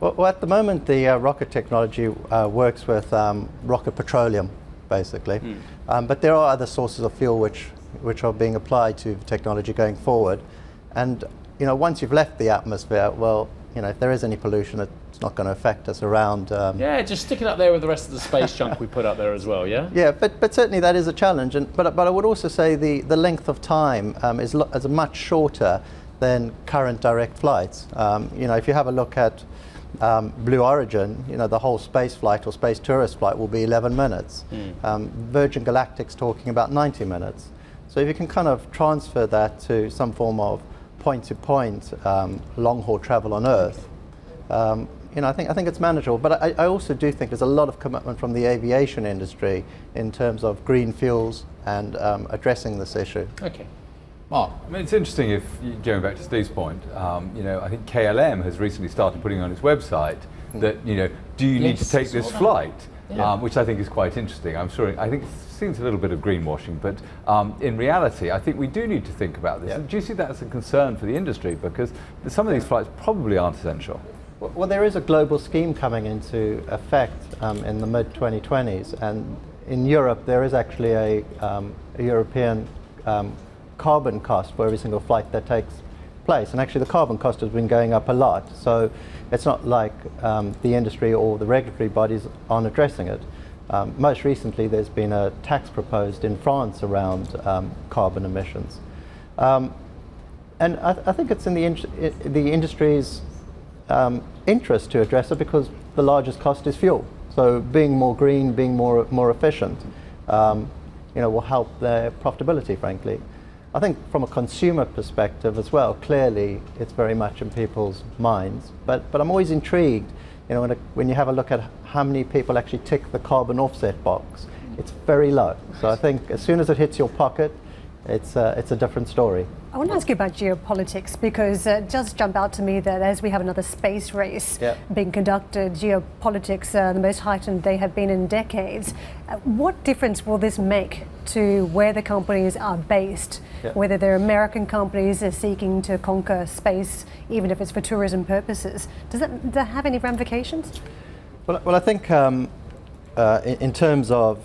Well, at the moment, the rocket technology works with rocket petroleum, basically. But there are other sources of fuel which are being applied to technology going forward. And once you've left the atmosphere, well, if there is any pollution, it's not going to affect us around. Yeah, just stick it up there with the rest of the space junk we put up there as well, yeah? Yeah, but certainly that is a challenge. But I would also say the length of time is much shorter than current direct flights. If you have a look at Blue Origin, the whole space flight or space tourist flight will be 11 minutes. Virgin Galactic's talking about 90 minutes. So if you can kind of transfer that to some form of point-to-point long-haul travel on Earth, I think it's manageable. But I also do think there's a lot of commitment from the aviation industry in terms of green fuels and addressing this issue. Okay. Mark, it's interesting going back to Steve's point, I think KLM has recently started putting on its website that, do you need to take this flight? Yeah. Which I think is quite interesting. I think it seems a little bit of greenwashing, but in reality, I think we do need to think about this. Yeah. And do you see that as a concern for the industry? Because some of these flights probably aren't essential. Well, there is a global scheme coming into effect in the mid-2020s, and in Europe there is actually a European carbon cost for every single flight that takes place, and actually the carbon cost has been going up a lot, so it's not like the industry or the regulatory bodies aren't addressing it. Most recently there's been a tax proposed in France around carbon emissions, and I think it's in the industry's interest to address it, because the largest cost is fuel. So being more green, being more efficient, will help their profitability, frankly. I think from a consumer perspective as well, clearly it's very much in people's minds. But I'm always intrigued, when you have a look at how many people actually tick the carbon offset box, it's very low. So I think as soon as it hits your pocket, it's a different story. I want to ask you about geopolitics, because it just jumped out to me that as we have another space race being conducted, geopolitics the most heightened they have been in decades. What difference will this make to where the companies are based, whether they're American companies seeking to conquer space, even if it's for tourism purposes? Does that have any ramifications? Well, I think in terms of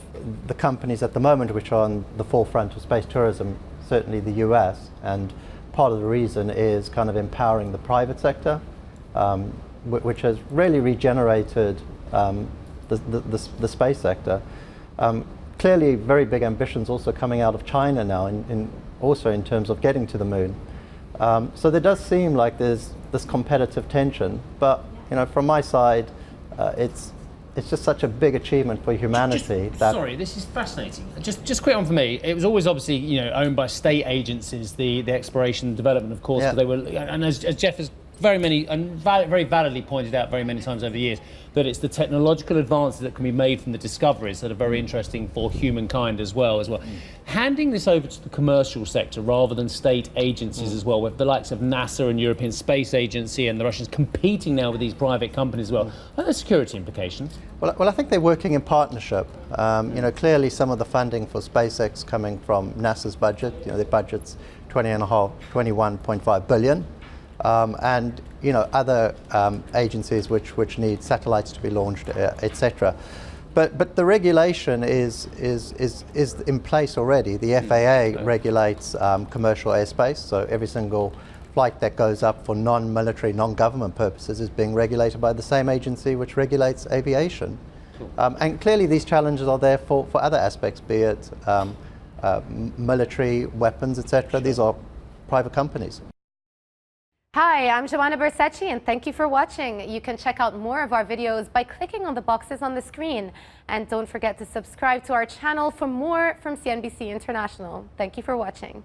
the companies at the moment which are on the forefront of space tourism, certainly the US, and part of the reason is kind of empowering the private sector, which has really regenerated the space sector. Clearly very big ambitions also coming out of China now, also in terms of getting to the moon. So there does seem like there's this competitive tension, but from my side, it's just such a big achievement for humanity. Sorry, this is fascinating. Just quick one for me. It was always obviously owned by state agencies, the exploration and development, of course. They were, and as Jeff has very validly pointed out very many times over the years, that it's the technological advances that can be made from the discoveries that are very interesting for humankind as well. Handing this over to the commercial sector rather than state agencies as well, with the likes of NASA and European Space Agency and the Russians competing now with these private companies as well, are there security implications? Well, I think they're working in partnership. Clearly some of the funding for SpaceX coming from NASA's budget, their budget's 21.5 billion. And other agencies which need satellites to be launched, etc. But the regulation is in place already. The FAA regulates commercial airspace, so every single flight that goes up for non-military, non-government purposes is being regulated by the same agency which regulates aviation. And clearly these challenges are there for other aspects, be it military, weapons, etc. These are private companies. Hi, I'm Joanna Bersecci, and thank you for watching. You can check out more of our videos by clicking on the boxes on the screen. And don't forget to subscribe to our channel for more from CNBC International. Thank you for watching.